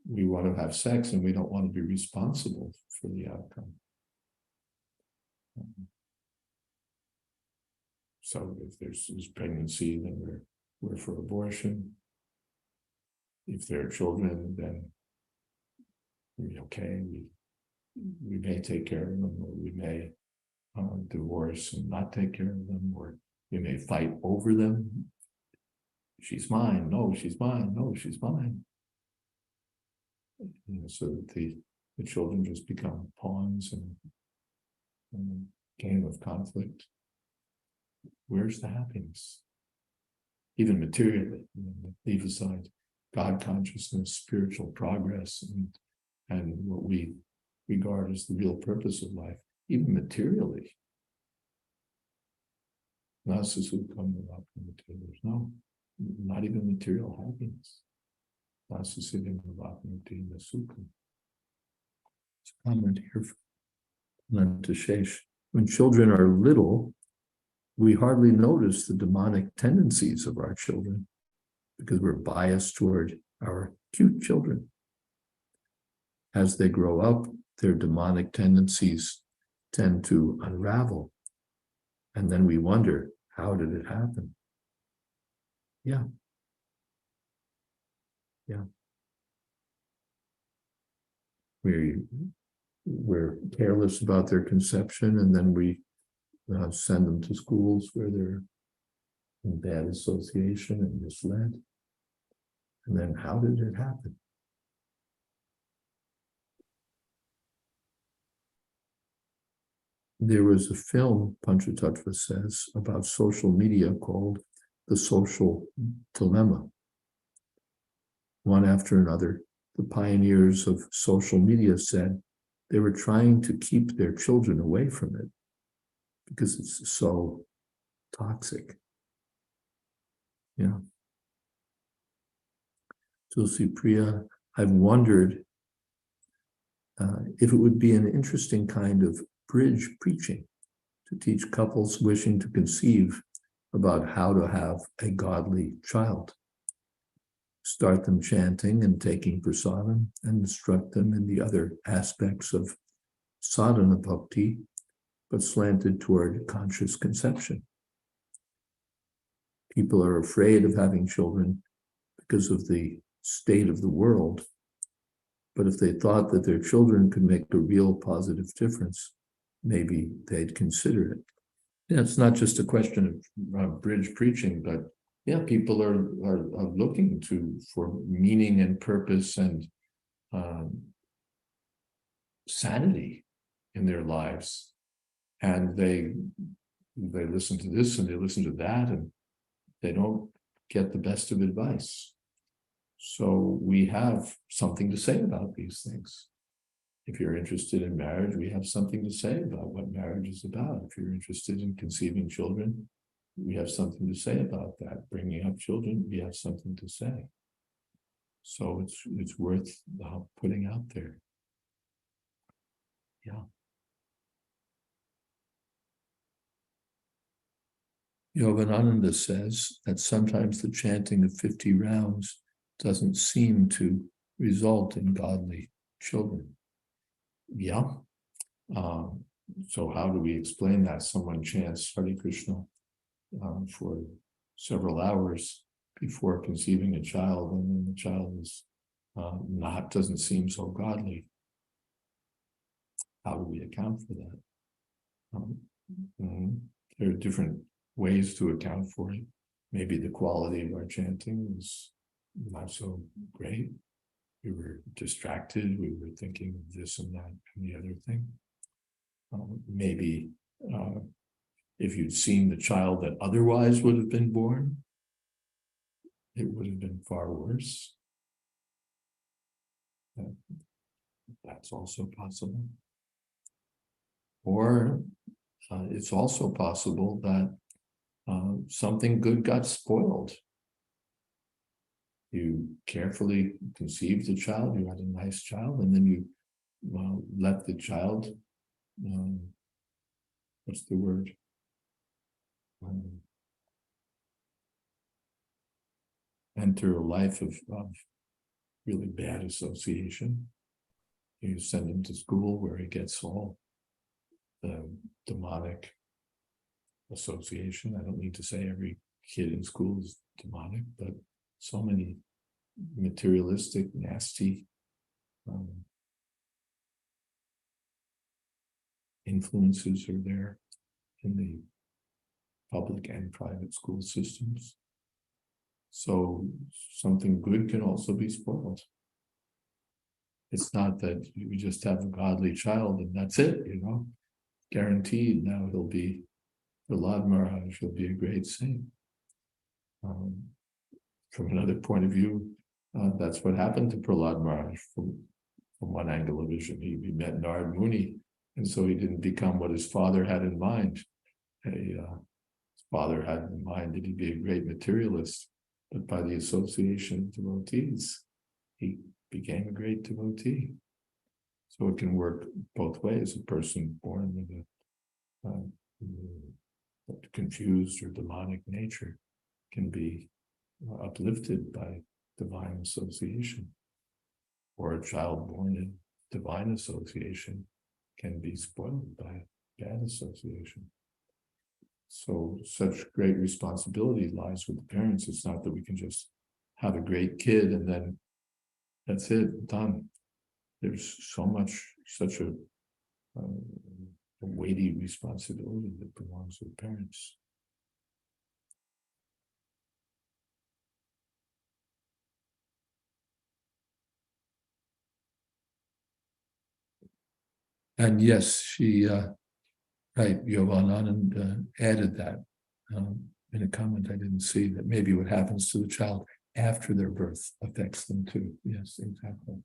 we want to have sex and we don't want to be responsible for the outcome. So if there's pregnancy, then we're for abortion. If there are children, then we're okay. We may take care of them, or we may divorce and not take care of them, or we may fight over them. She's mine. No, she's mine. No, she's mine. So that the children just become pawns in a game of conflict. Where's the happiness? Even materially, leave aside God consciousness, spiritual progress, and what we regard as the real purpose of life, even materially. There's no, not even material happiness. It's a comment here from Shesh. When children are little, we hardly notice the demonic tendencies of our children because we're biased toward our cute children. As they grow up, their demonic tendencies tend to unravel. And then we wonder, how did it happen? Yeah. We're careless about their conception, and then we send them to schools where they're in bad association and misled. And then how did it happen? There was a film, Panchatattva says, about social media called The Social Dilemma. one after another, the pioneers of social media said they were trying to keep their children away from it because it's so toxic. Yeah. Tulsi Priya, I've wondered if it would be an interesting kind of bridge preaching to teach couples wishing to conceive about how to have a godly child. Start them chanting and taking prasadam and instruct them in the other aspects of sadhana bhakti, but slanted toward conscious conception. People are afraid of having children because of the state of the world. But if they thought that their children could make a real positive difference, maybe they'd consider it. Yeah, it's not just a question of bridge preaching, but yeah, people are looking for meaning and purpose and sanity in their lives, and they listen to this and they listen to that, and they don't get the best of advice. So we have something to say about these things. If you're interested in marriage, we have something to say about what marriage is about. If you're interested in conceiving children, we have something to say about that. Bringing up children, we have something to say. So it's worth putting out there. Yeah. Yogananda says that sometimes the chanting of 50 rounds doesn't seem to result in godly children. Yeah. So how do we explain that? Someone chants Hare Krishna for several hours before conceiving a child, and then the child is doesn't seem so godly. How do we account for that? There are different ways to account for it. Maybe the quality of our chanting is not so great. We were distracted. We were thinking of this and that and the other thing. Maybe if you'd seen the child that otherwise would have been born, it would have been far worse. That's also possible. Or it's also possible that something good got spoiled. You carefully conceived a child, you had a nice child, and then you let the child, what's the word? Enter a life of really bad association. You send him to school where he gets all the demonic association. I don't need to say every kid in school is demonic, but so many materialistic, nasty influences are there in the public and private school systems. So something good can also be spoiled. It's not that you just have a godly child and that's it, guaranteed now he'll be Prahlad Maharaj, he'll be a great saint. From another point of view, that's what happened to Prahlad Maharaj from one angle of vision. He met Narad Muni, and so he didn't become what his father had in mind. His father had in mind that he'd be a great materialist, but by the association of devotees, he became a great devotee. So it can work both ways. A person born with a confused or demonic nature can be uplifted by divine association, or a child born in divine association can be spoiled by bad association. So such great responsibility lies with the parents. It's not that we can just have a great kid and then that's it, done. There's such a weighty responsibility that belongs with parents. And yes, she, right, Yogananda added that in a comment I didn't see, that maybe what happens to the child after their birth affects them too. Yes, exactly.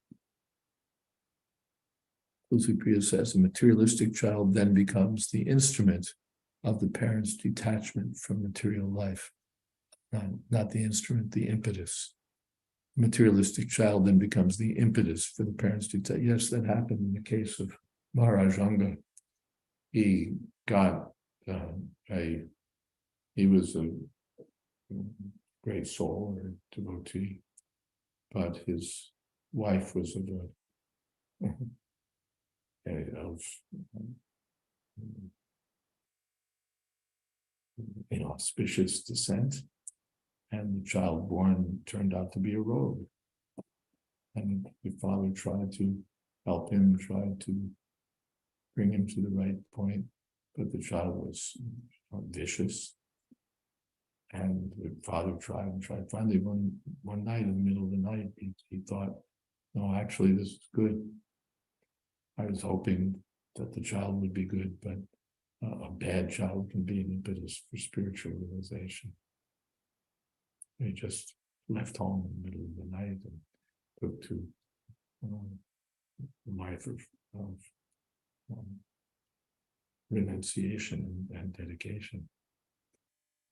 Tulsi Priya says, a materialistic child then becomes the instrument of the parents' detachment from material life. Not the instrument, the impetus. Materialistic child then becomes the impetus for the parents to say, yes, that happened in the case of Maharaj Anga. He got he was a great soul or devotee, but his wife was of inauspicious descent, and the child born turned out to be a rogue. And the father tried to help him, tried to bring him to the right point, but the child was vicious. And the father tried and tried. Finally, one night, in the middle of the night, he thought, no, actually, this is good. I was hoping that the child would be good, but a bad child can be an impetus for spiritual realization. He just left home in the middle of the night and took to a life of renunciation and dedication.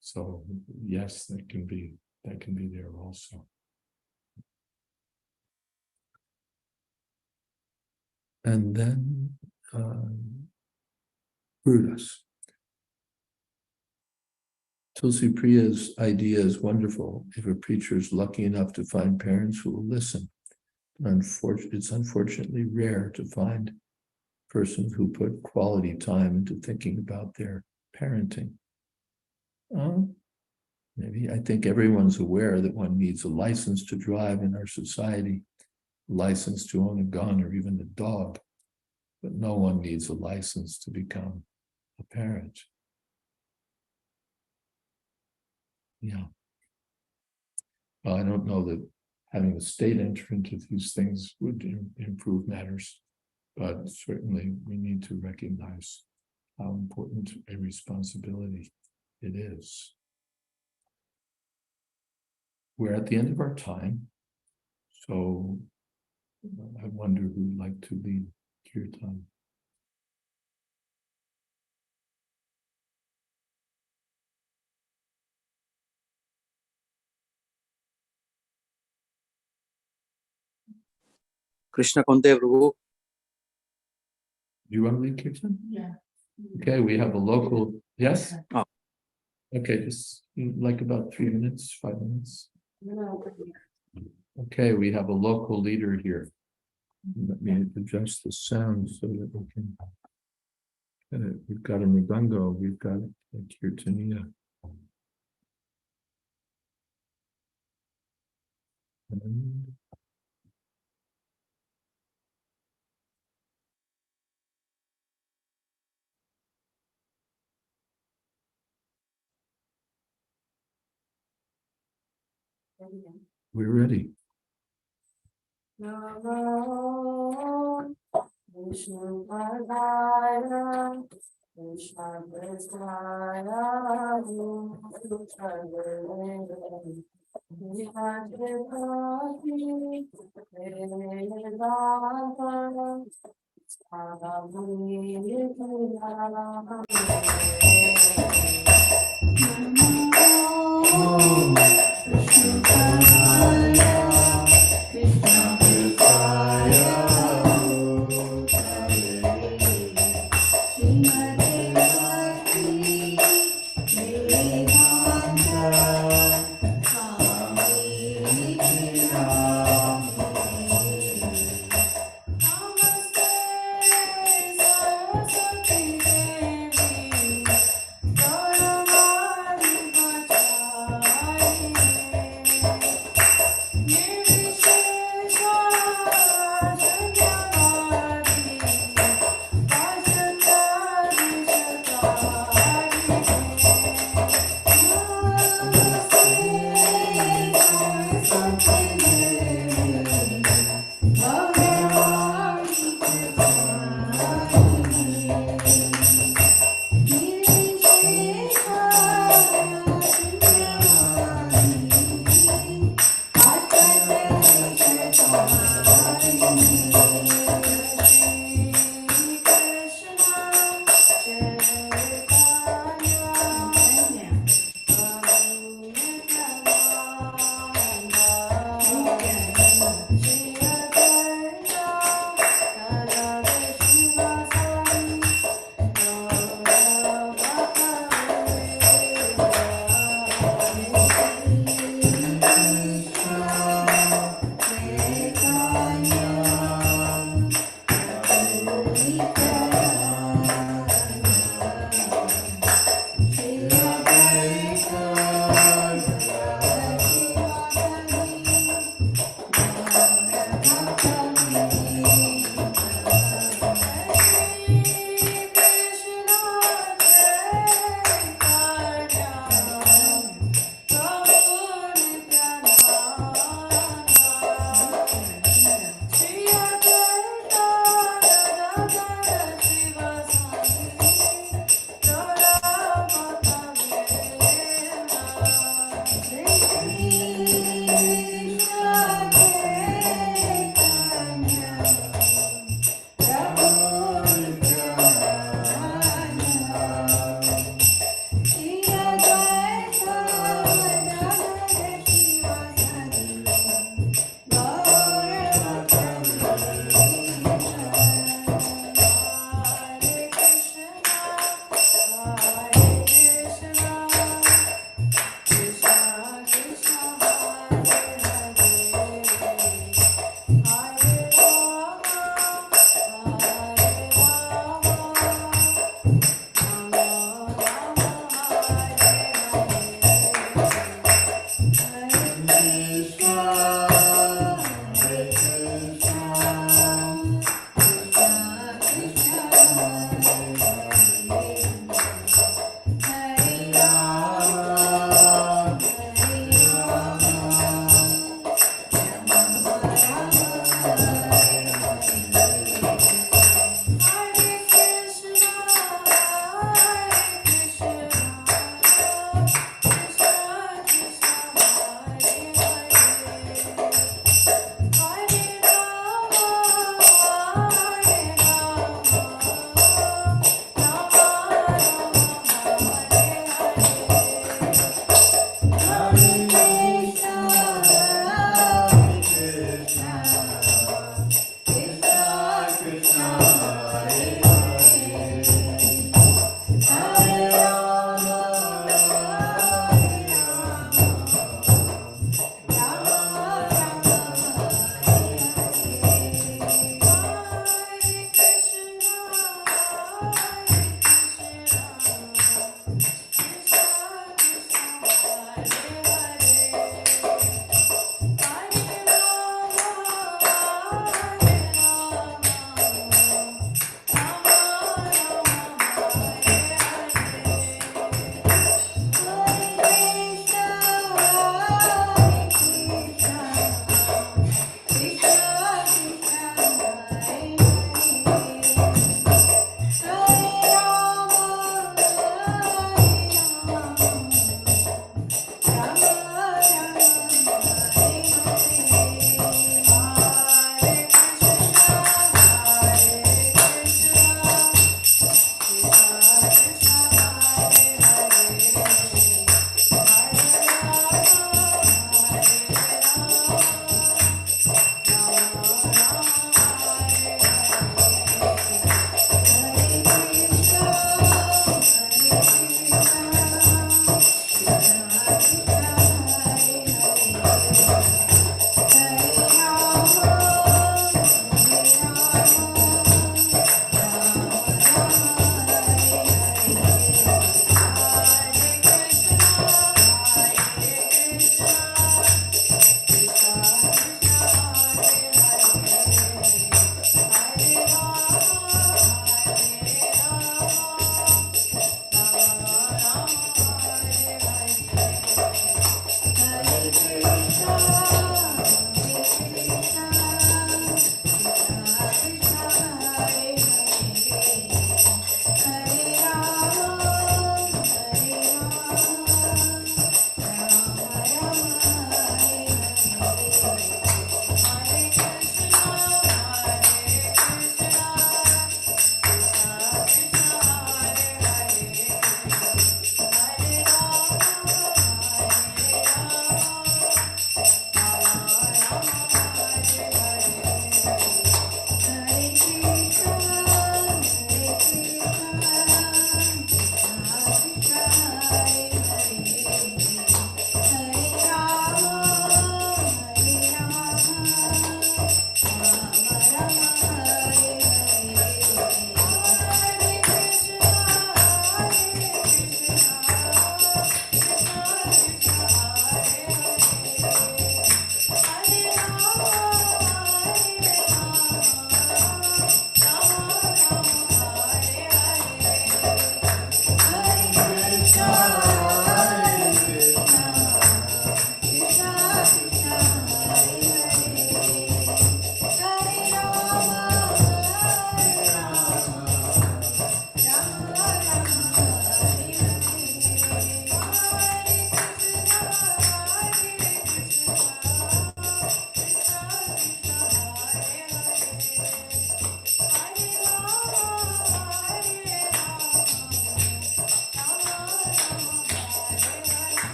So yes, that can be there also. And then Brutus. Tulsi Priya's idea is wonderful if a preacher is lucky enough to find parents who will listen. It's unfortunately rare to find persons who put quality time into thinking about their parenting. Maybe I think everyone's aware that one needs a license to drive in our society, a license to own a gun or even a dog, but no one needs a license to become a parent. Yeah. Well, I don't know that having the state enter into these things would improve matters, but certainly we need to recognize how important a responsibility it is. We're at the end of our time, so I wonder who'd like to lead Kirtan. Krishna Konte Prabhu. Do you want to lead Kirtan? Yeah. Okay, we have a local, yes? Oh. Okay, just like about 3 minutes, 5 minutes. No. Okay, we have a local leader here. Let me adjust the sound so that we can. We've got a Mridanga, we've got a Kirtaniya. And we're ready. Namo Vishnu Padaya Krishna Prasthaya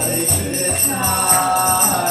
Hare Krishna.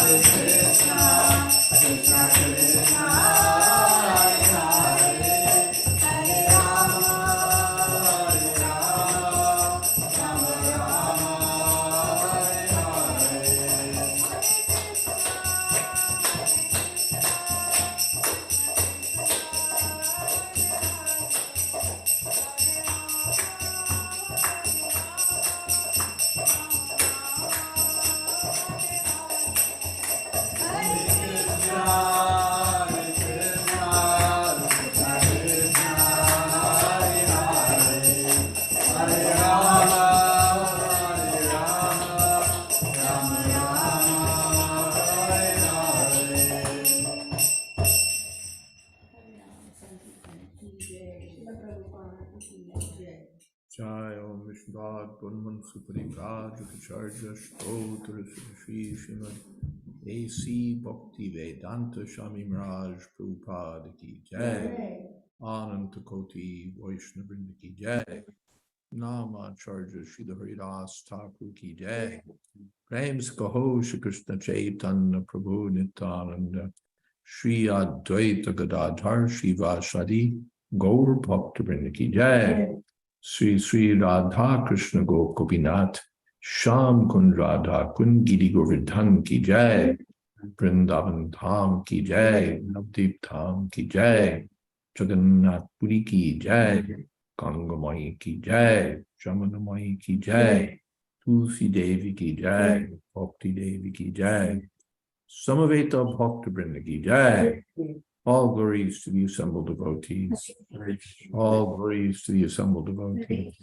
Srimad Gunman Supari Prajapacharya Stotra Shri Srimad A.C. Bhakti Vedanta Swami Maharaj Prabhupada Ki Jai. Ananta Koti Vaishnavrinda Ki Jai. Namacharya Srila Haridas Thakur Ki Jai. Prem Kaho Shri Krishna Chaitanya Prabhu Nityananda Shri Advaita Gadadhar Shiva Shadi Gaur Bhaktivinoda Ki Jai. Sri Sri Radha Krishna Gopinath Sham Kund Radha Kund Giri Govardhan Ki Jai. Vrindavan Dham Ki Jai. Navdeep Dham Ki Jai. Jagannath Puri Ki Jai. Gangamai Ki Jai. Jamunamai Ki Jai. Tulsi Devi Ki Jai. Bhakti Devi Ki Jai. Samaveta Bhakta Vrinda Ki Jai. All glories to the assembled devotees. All glories to the assembled devotees.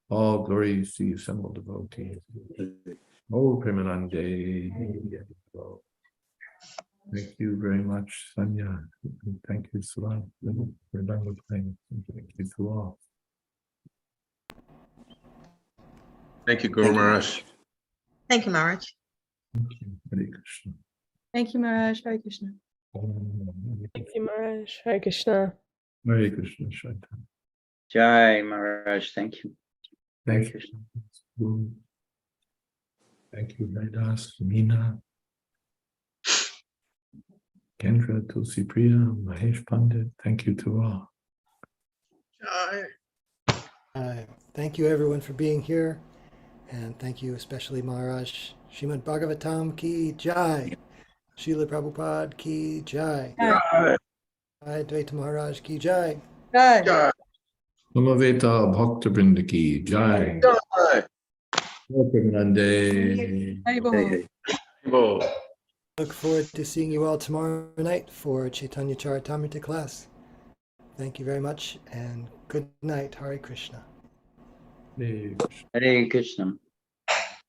All glories to the assembled devotees. Oh, Premanande. Thank you very much, Sanya. Thank you, Salah. We're done with things. Thank you to all. Thank you, Guru Maharaj. Thank you, Maharaj. Thank you. Hare Krishna. Thank you, Maharaj. Hare Krishna. Thank you, Maharaj. Hare Krishna. Hare Krishna, Shaitan. Jai Maharaj, thank you. Thank you. Thank you, Haridas, Meena, Kendra, Tulsi Priya, Mahesh Pandit. Thank you to all. Thank you everyone for being here. And thank you especially Maharaj. Srimad Bhagavatam Ki Jai. Srila Prabhupada Ki Jai. Jayadvaita Maharaj Ki Jai. Jai. Samaveta Bhakta Vrinda Ki Jai. Premanande. Haribol. Look forward to seeing you all tomorrow night for Chaitanya Charitamrita class. Thank you very much and good night. Hare Krishna. Hare Krishna. Hare Krishna.